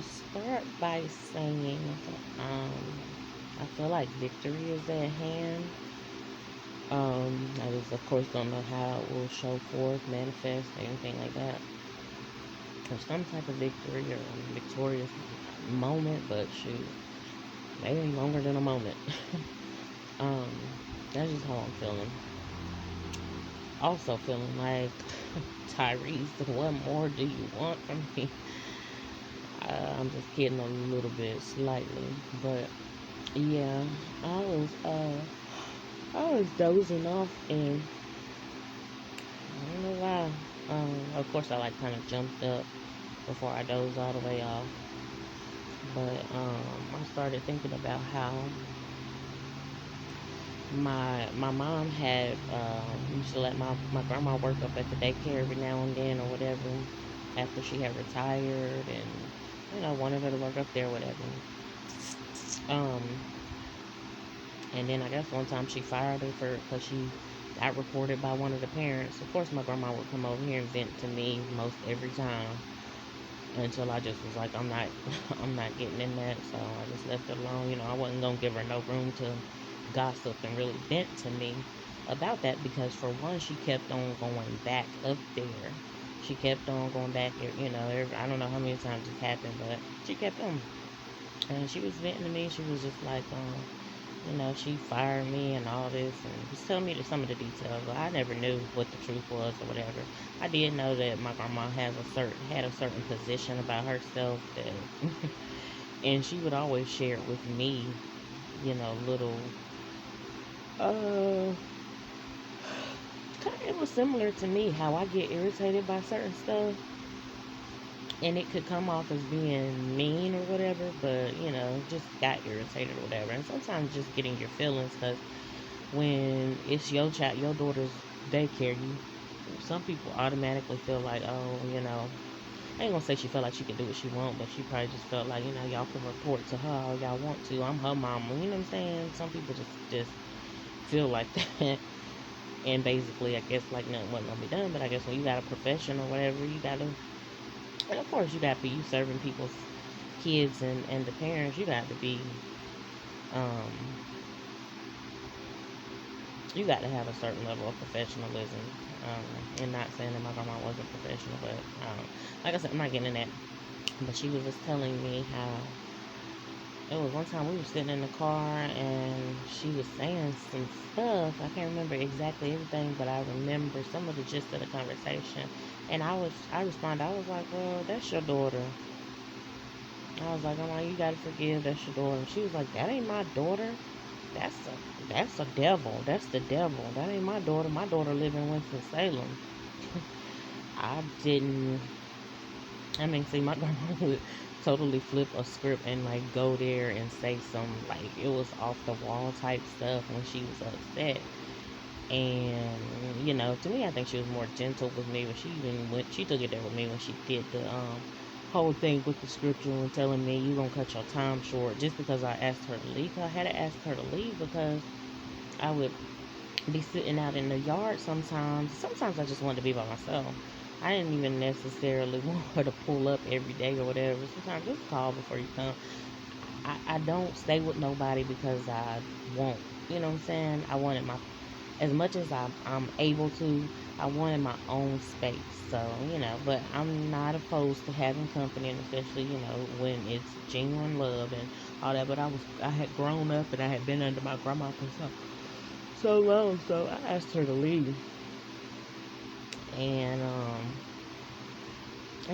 start by saying, um, I feel like victory is at hand. I just, of course, don't know how it will show forth, manifest, anything like that, or some type of victory or victorious moment. But shoot, maybe longer than a moment. um, that's just how I'm feeling. Also feeling like Tyrese, what more do you want from me? I'm just kidding a little bit, slightly, but yeah, I was uh I was dozing off, and I don't know why. Of course, I like kind of jumped up before I dozed all the way off, but I started thinking about how my mom had used to let my grandma work up at the daycare every now and then or whatever after she had retired, and wanted her to work up there, whatever. Um, and then I guess one time she fired her for because she got reported by one of the parents. Of course, my grandma would come over here and vent to me most every time until I just was like, I'm not, I'm not getting in that. So I just left it alone. I wasn't gonna give her no room to gossip and really vent to me about that because for one, she kept on going back up there. She kept on going back. I don't know how many times it happened, but she kept on. And she was venting to me. She was just like, she fired me and all this, and just telling me some of the details. I never knew what the truth was or whatever. I did know that my grandma had a certain position about herself that, and she would always share it with me. Little, uh, it was similar to me how I get irritated by certain stuff, and it could come off as being mean or whatever, but just got irritated or whatever. And sometimes just getting your feelings, because when it's your child, your daughter's daycare, some people automatically feel like, oh, I ain't gonna say she felt like she could do what she want, but she probably just felt like, y'all can report to her all y'all want to. I'm her mama. You know what I'm saying? Some people just feel like that. And basically, I guess like nothing wasn't gonna be done. But I guess when you got a profession or whatever, you gotta, and of course you got to be you serving people's kids and the parents. You got to be, um, you got to have a certain level of professionalism. And not saying that my grandma wasn't professional, but like I said, I'm not getting in that. But she was just telling me how it was one time we were sitting in the car and she was saying some stuff. I can't remember exactly everything, but I remember some of the gist of the conversation. And I responded, I was like, well, that's your daughter. I was like, I'm like, you gotta forgive, that's your daughter. And she was like, that ain't my daughter. That's a devil. That's the devil. That ain't my daughter. My daughter live in Winston-Salem. I didn't. I mean, see, my grandma would totally flip a script and like go there and say some like it was off the wall type stuff when she was upset. And to me, I think she was more gentle with me when she took it there with me when she did the whole thing with the scripture and telling me you gonna cut your time short just because I asked her to leave. I had to ask her to leave because I would be sitting out in the yard sometimes. Sometimes I just wanted to be by myself. I didn't even necessarily want her to pull up every day or whatever. Sometimes just call before you come. I don't stay with nobody because I want, you know what I'm saying? I wanted as much as I'm able to, I wanted my own space. So, but I'm not opposed to having company, and especially, when it's genuine love and all that. But I had grown up and I had been under my grandma for so long, so I asked her to leave, and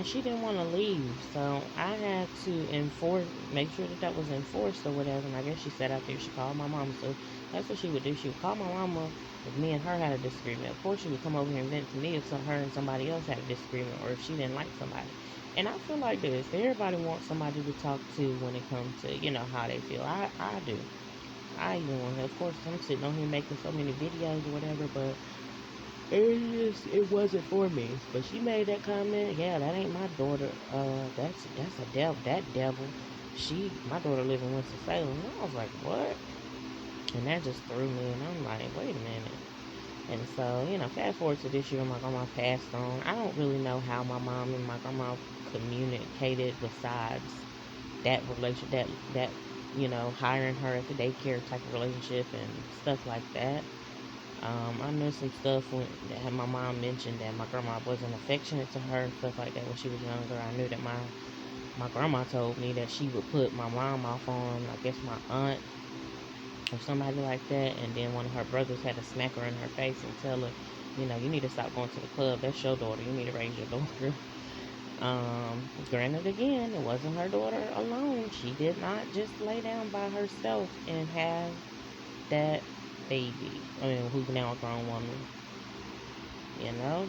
she didn't want to leave, so I had to make sure that was enforced or whatever. And I guess she sat out there. She called my mama, so that's what she would do. She would call my mama if me and her had a disagreement. Of course, she would come over here and vent to me if her and somebody else had a disagreement, or if she didn't like somebody. And I feel like this: everybody wants somebody to talk to when it comes to how they feel. I do. I even want. Of course, I'm sitting on here making so many videos or whatever, but it wasn't for me. But she made that comment. Yeah, that ain't my daughter. That's a devil. That devil. My daughter live in Winston Salem. And I was like, what? And that just threw me. And I'm like, wait a minute. And so, fast forward to this year, my grandma passed on. I don't really know how my mom and my grandma communicated besides. that relationship, that hiring her at the daycare type of relationship and stuff like that. I knew some stuff that my mom mentioned that my grandma wasn't affectionate to her, stuff like that when she was younger. I knew that my grandma told me that she would put my mom off on, I guess, my aunt or somebody like that, and then one of her brothers had to smack her in her face and tell her, you need to stop going to the club. That's your daughter. You need to raise your daughter. Granted, again, it wasn't her daughter alone. She did not just lay down by herself and have that baby. I mean, who's now a grown woman.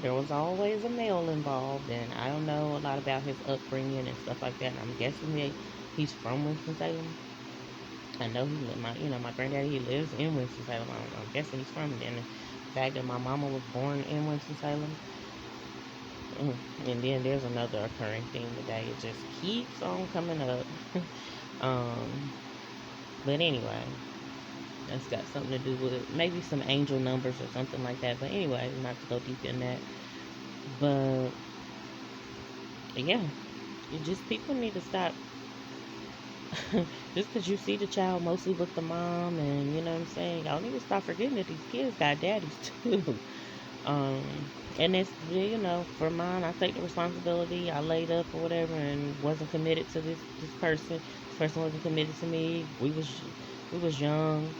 There was always a male involved, and I don't know a lot about his upbringing and stuff like that. And I'm guessing he's from Winston-Salem. I know my granddaddy, he lives in Winston-Salem. I'm guessing he's from there. And the fact that my mama was born in Winston-Salem. And then there's another occurring theme today. It just keeps on coming up. um, but anyway, that's got something to do with maybe some angel numbers or something like that. But anyway, not to go deep in that. But yeah, people need to stop. Just because you see the child mostly with the mom, and you know what I'm saying, y'all need to stop forgetting that these kids got daddies too. Um, and it's, for mine, I take the responsibility. I laid up or whatever and wasn't committed to this person. This person wasn't committed to me. We was young.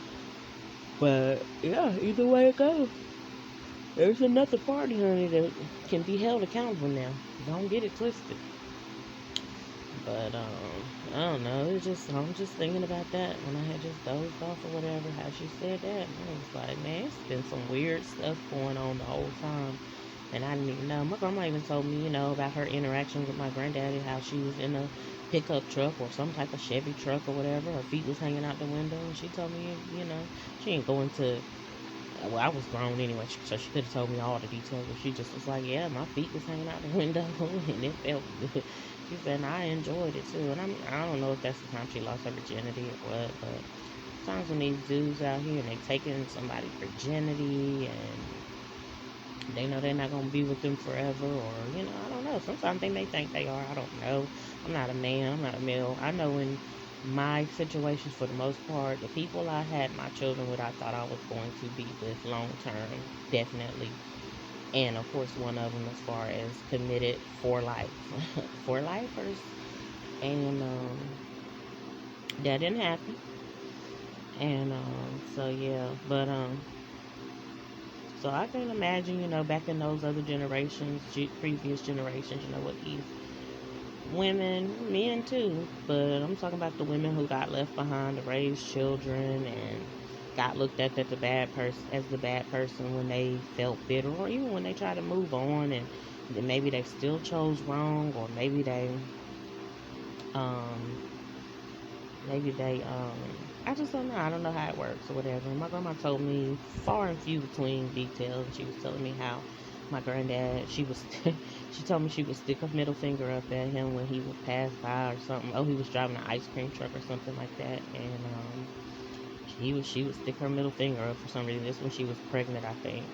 But yeah, either way it goes, there's another party, honey, that can be held accountable now. Don't get it twisted. But I don't know. I'm just thinking about that when I had just dozed off or whatever. How she said that, and I was like, man, it's been some weird stuff going on the whole time, and I didn't even know. My grandma even told me, about her interactions with my granddaddy, how she was in a pickup truck or some type of Chevy truck or whatever. Her feet was hanging out the window, and she told me, she ain't going to. Well, I was grown anyway, so she could have told me all the details, but she just was like, yeah, my feet was hanging out the window, and it felt good. She said, and I enjoyed it too. And I don't know if that's the time she lost her virginity or what, but sometimes when these dudes out here and they taking somebody's virginity and they know they're not going to be with them forever, or, I don't know. Sometimes they may think they are. I don't know. I'm not a man. I'm not a male. I know in my situations, for the most part, the people I had my children with, I thought I was going to be with long term, definitely. And of course, one of them as far as committed for life, for lifers. And that didn't happen. And so yeah, but so I can imagine, back in those other generations, previous generations, what these women, men too, but I'm talking about the women who got left behind to raise children and got looked at as the bad person when they felt bitter, or even when they try to move on, and then maybe they still chose wrong, or um maybe they I just don't know. I don't know how it works or whatever. My grandma told me far and few between details. She was telling me how my granddad, she told me she would stick a middle finger up at him when he would pass by or something. Oh, he was driving an ice cream truck or something like that, and she would stick her middle finger up for some reason. This when she was pregnant, I think.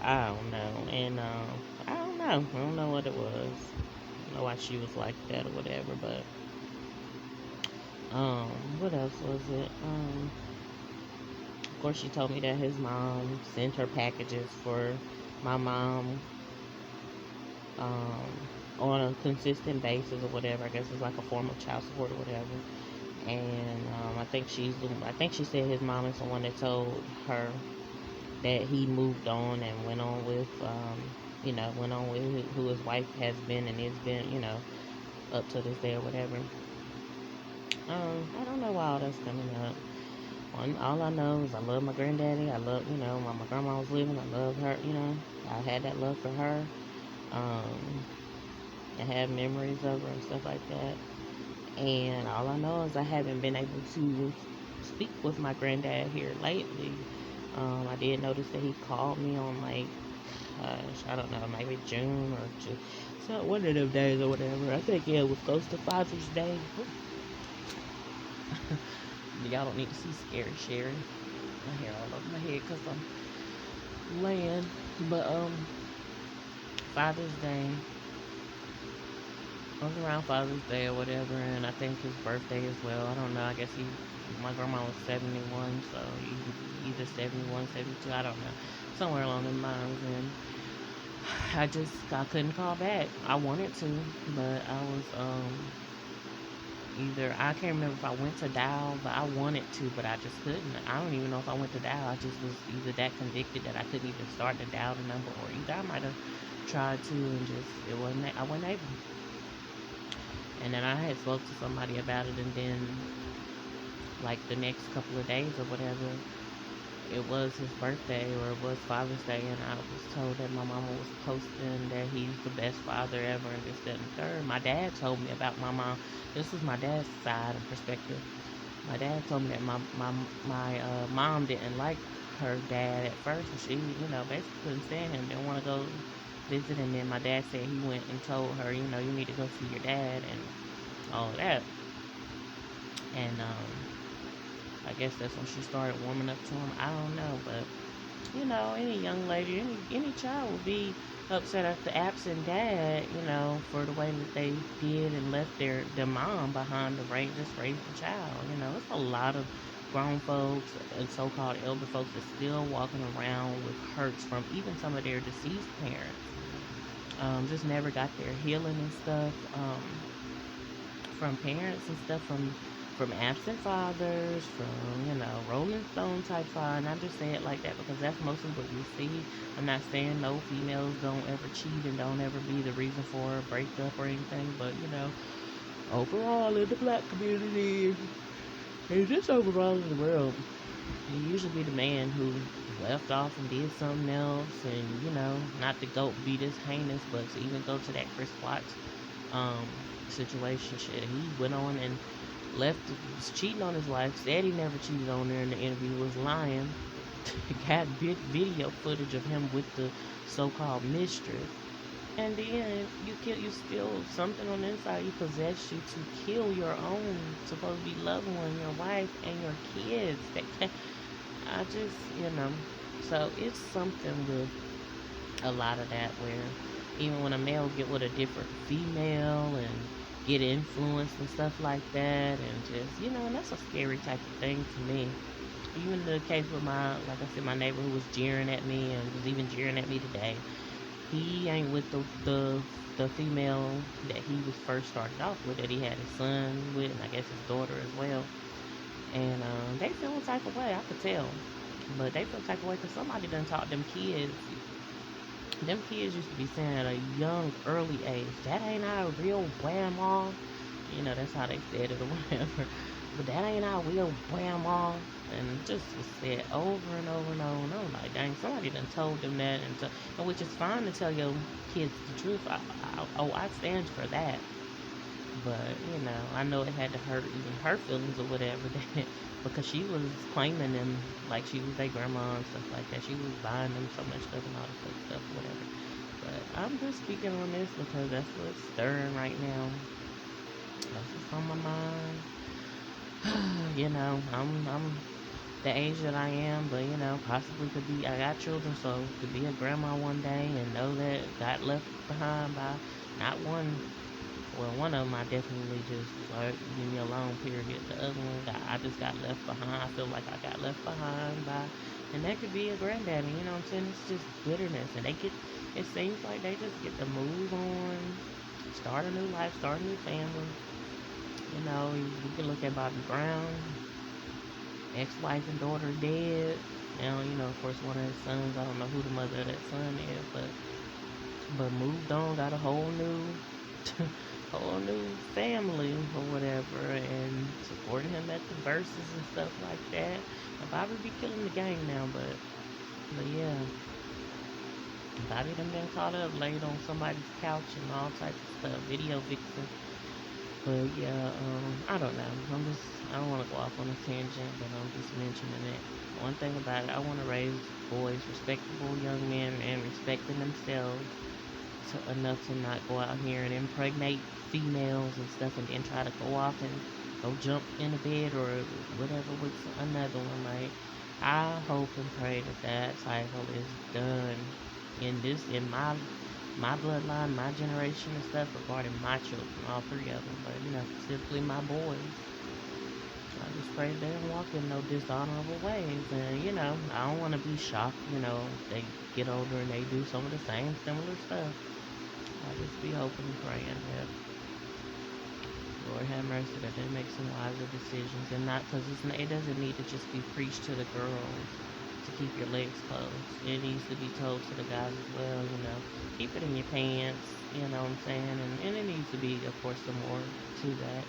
I don't know, and I don't know. I don't know what it was. I don't know why she was like that or whatever, but um, what else was it? Of course, she told me that his mom sent her packages for my mom, um, on a consistent basis or whatever. I guess it's like a form of child support or whatever. And I think she said his mom is the one that told her that he moved on and went on with who his wife has been and is been, up to this day or whatever. I don't know why all that's coming up. All I know is I love my granddaddy. I love, while my grandma was living, I loved her, I had that love for her. Um, I have memories of her and stuff like that. And all I know is I haven't been able to speak with my granddad here lately. I did notice that he called me on like, I don't know, maybe June or June. So one of them days or whatever. I think, yeah, it was close to Father's Day. Y'all don't need to see Scary Sherry. My hair all over my head because I'm laying. But Father's Day, It was around Father's Day or whatever, and I think his birthday as well. I don't know. I guess my grandma was 71, so either 71, 72, I don't know. Somewhere along the lines. And I couldn't call back. I wanted to, but I was, either, I can't remember if I went to dial, but I wanted to, but I just couldn't. I don't even know if I went to dial. I just was either that convicted that I couldn't even start to dial the number, or either I might have tried to and just, I wasn't able. And then I had spoke to somebody about it, and then like the next couple of days or whatever, it was his birthday or it was Father's Day, and I was told that my mama was posting that he's the best father ever and this, that, and the third. My dad told me about my mom. This was my dad's side of perspective. My dad told me that my mom didn't like her dad at first, and she, basically couldn't stand him, didn't want to go visit. And then my dad said he went and told her, you need to go see your dad and all of that. And I guess that's when she started warming up to him. I don't know, but any young lady, any child would be upset at the absent dad, for the way that they did and left their mom behind to raise the child. It's a lot of grown folks and so-called elder folks that's still walking around with hurts from even some of their deceased parents. Just never got their healing and stuff. From parents and stuff, from absent fathers, from Rolling Stone type father. And I just say it like that because that's mostly what you see. I'm not saying no females don't ever cheat and don't ever be the reason for a breakup or anything, but overall in the black community and just overall in the world, it usually be the man who left off and did something else, and not to go be this heinous, but to even go to that Chris Watts um situation shit. He went on and left, was cheating on his wife, said he never cheated on her in the interview, was lying, got video footage of him with the so-called mistress, and then you still something on the inside, you possess you to kill your own supposed to be loved one, your wife and your kids. I just, so it's something with a lot of that where even when a male get with a different female and get influenced and stuff like that, and just and that's a scary type of thing to me. Even the case with like I said, my neighbor who was jeering at me and was even jeering at me today, he ain't with the female that he was first started off with, that he had his son with, and I guess his daughter as well. And they feel a type of way, I could tell, but they feel a type of way because somebody done taught them kids. Them kids used to be saying at a young, early age, that ain't our real grandma. That's how they said it or whatever. But that ain't our real grandma. And it just was said over and over and over and over. Like, dang, somebody done told them that. And which is fine to tell your kids the truth. I stand for that. But, I know it had to hurt even her feelings or whatever. Because she was claiming them like she was their grandma and stuff like that. She was buying them so much stuff and all this other stuff, whatever. But I'm just speaking on this because that's what's stirring right now. That's what's on my mind. I'm the age that I am, but possibly could be. I got children, so to be a grandma one day and know that got left behind by not one. Well, one of them I definitely just like leave me alone. Period. The other one I just got left behind. I feel like I got left behind by, and that could be a granddaddy. You know what I'm saying? It's just bitterness, and they get. It seems like they just get to move on, start a new life, start a new family. You can look at Bobby Brown, ex-wife and daughter dead. Now, of course, one of his sons. I don't know who the mother of that son is, but moved on, got a whole new whole new family or whatever, and supporting him at the verses and stuff like that. And Bobby be killing the game now, but yeah, Bobby done been caught up, laid on somebody's couch and all types of stuff, video vixen. But yeah, I don't know. I don't want to go off on a tangent, but I'm just mentioning it. One thing about it, I want to raise boys, respectable young men, and respecting themselves enough to not go out here and impregnate females and stuff, and then try to go off and go jump in the bed or whatever with another one. Like, I hope and pray that that cycle is done in my my bloodline, my generation and stuff regarding my children, all three of them. But, specifically my boys. I just pray they don't walk in no dishonorable ways. And, I don't want to be shocked, they get older and they do some of the same similar stuff. I just be hoping and praying that Lord have mercy that they make some wiser decisions and not because it doesn't need to just be preached to the girls to keep your legs closed. It needs to be told to the guys as well, keep it in your pants, you know what I'm saying? And it needs to be, of course, some more to that.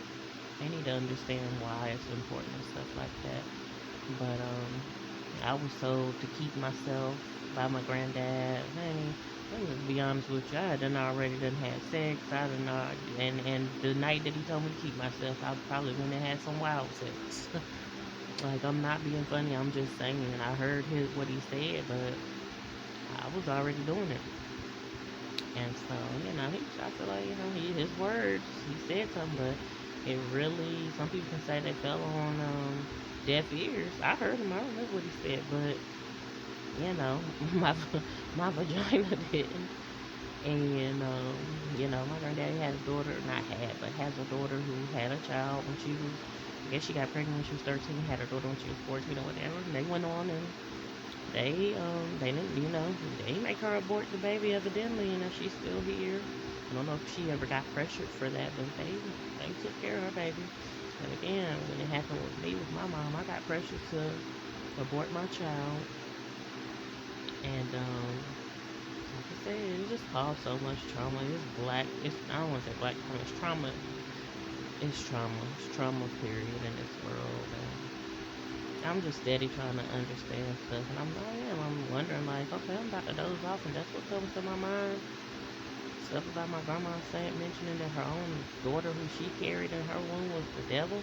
They need to understand why it's important and stuff like that. But I was told to keep myself by my granddad. Honey, let me just be honest with you. I done already done had sex. I done and the night that he told me to keep myself, I probably went and had some wild sex. Like, I'm not being funny. I'm just saying. I heard what he said, but I was already doing it. And so, I feel like, his words, he said something, but it really, some people can say they fell on deaf ears. I heard him. I don't know what he said, but, my my vagina didn't. And, my granddaddy had a daughter, not had, but has a daughter who had a child when she was, I guess she got pregnant when she was 13, had her daughter when she was 14 or whatever. And they went on and they didn't, they make her abort the baby evidently, she's still here. I don't know if she ever got pressured for that, but they took care of her baby. And again, when it happened with me, with my mom, I got pressured to abort my child. And, like I said, it just caused so much trauma. I don't want to say black trauma, it's trauma. It's trauma, period, in this world. And I'm just steady trying to understand stuff. And I'm wondering, like, okay, I'm about to doze off, and that's what comes to my mind. Stuff about my grandma mentioning that her own daughter who she carried in her womb was the devil.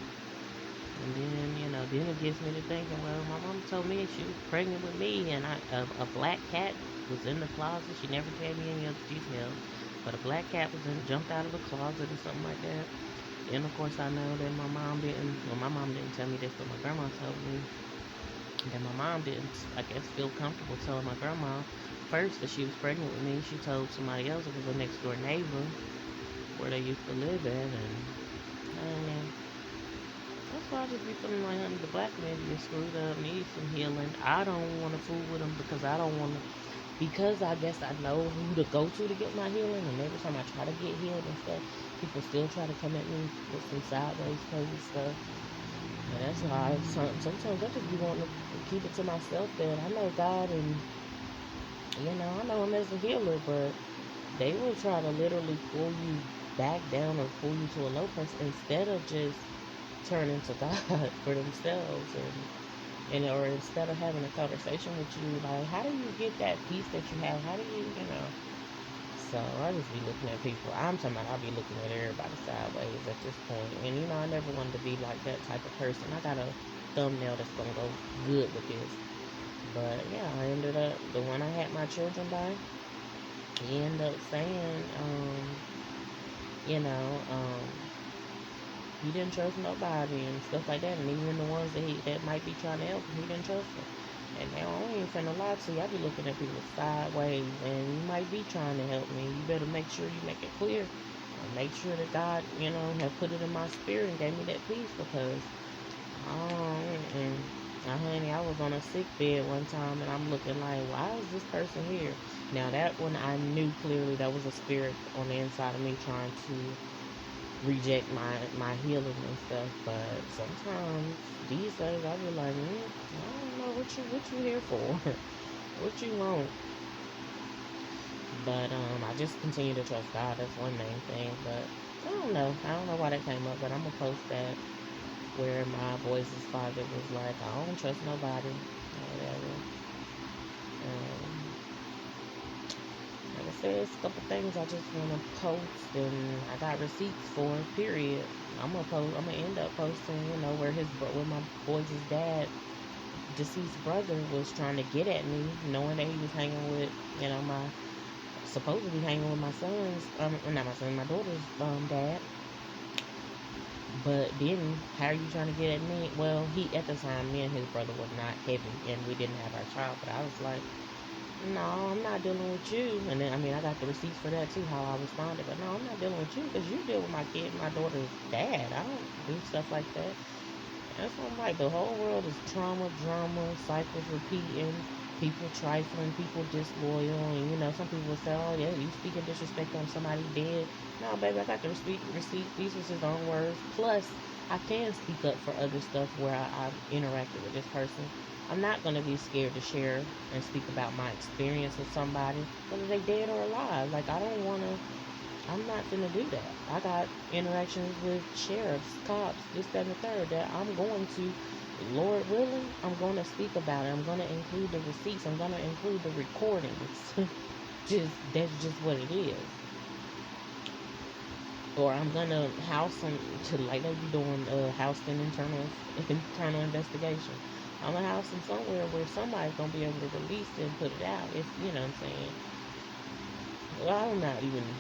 And then it gets me to thinking, well, my mom told me she was pregnant with me, and a black cat was in the closet. She never told me any other details, but a black cat jumped out of the closet or something like that. And of course, I know that my mom didn't tell me this, but my grandma told me. And my mom didn't, I guess, feel comfortable telling my grandma first that she was pregnant with me. She told somebody else. It was a next door neighbor where they used to live at, and I don't know. That's why I just be feeling like, honey, the black man is screwed up, needs some healing. I don't want to fool with him because I don't want to, because I guess I know who to go to get my healing, and every time I try to get healed and stuff, people still try to come at me with some sideways crazy stuff. And that's why sometimes I just be wanting to keep it to myself that I know God, and I know him as a healer, but they will try to literally pull you back down or pull you to a low place instead of just turning to God for themselves, or instead of having a conversation with you, like, how do you get that peace that you have? How do you. So I just be looking at people. I'm talking about, I'll be looking at everybody sideways at this point. And I never wanted to be like that type of person. I got a thumbnail that's gonna go good with this. But yeah, I ended up, the one I had my children by, he ended up saying, you know, um, he didn't trust nobody and stuff like that. And even the ones that might be trying to help him, he didn't trust them. And now I ain't finna lie to you. I be looking at people sideways, and you might be trying to help me. You better make sure you make it clear. And make sure that God, have put it in my spirit and gave me that peace, because, honey, I was on a sick bed one time, and I'm looking like, why is this person here? Now that one, I knew clearly that was a spirit on the inside of me trying to reject my healing and stuff. But sometimes these days I be like, I don't know what you here for, what you want. But I just continue to trust God. That's one main thing. But I don't know why that came up. But I'm gonna post that where my boys' father was like, I don't trust nobody or whatever. Um, Like I said, it's a couple things I just want to post, and I got receipts for, period. I'm gonna end up posting, where my boys' dad, deceased brother, was trying to get at me, knowing that he was hanging with, supposedly hanging with my son's, not my son, my daughter's dad. But then, how are you trying to get at me? Well, at the time, me and his brother were not heavy, and we didn't have our child. But I was like, no, I'm not dealing with you. And then, I mean, I got the receipts for that too, how I responded. But no, I'm not dealing with you because you deal with my kid, my daughter's dad. I don't do stuff like that. That's what I'm like. The whole world is trauma, drama, cycles repeating, people trifling, people disloyal. And, you know, some people will say, oh, yeah, you speaking disrespect on somebody dead. No, baby, I got the receipts. These was his own words. Plus, I can speak up for other stuff where I've interacted with this person. I'm not going to be scared to share and speak about my experience with somebody, whether they dead or alive. Like, I don't want to I'm not gonna do that. I got interactions with sheriffs, cops, this, that, and the third that I'm going to, Lord willing, I'm going to speak about it. I'm going to include the receipts. I'm going to include the recordings. Just that's just what it is. Or I'm gonna house them to like they be doing house and internal investigation. I'm gonna house them somewhere where somebody's gonna be able to release it and put it out. If you know what I'm saying. Well, I'm not even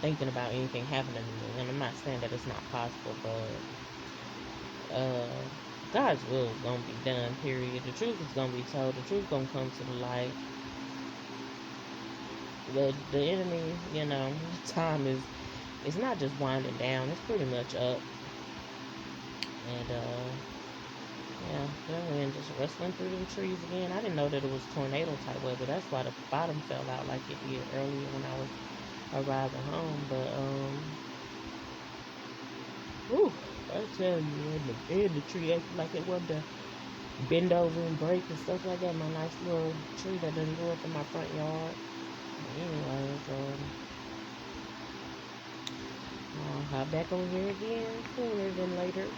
thinking about anything happening to me. And I'm not saying that it's not possible, but God's will is gonna be done. Period. The truth is gonna be told. The truth gonna come to the light. The enemy, you know, time is it's not just winding down. It's pretty much up. And yeah, the wind just rustling through them trees again. I didn't know that it was tornado type weather. That's why the bottom fell out like it did earlier when I was arriving home. But whew, I tell you, and the tree acted like it wanted to bend over and break and stuff like that. My nice little tree that doesn't grow up in my front yard. Anyways, I'll hop back on here again sooner than later.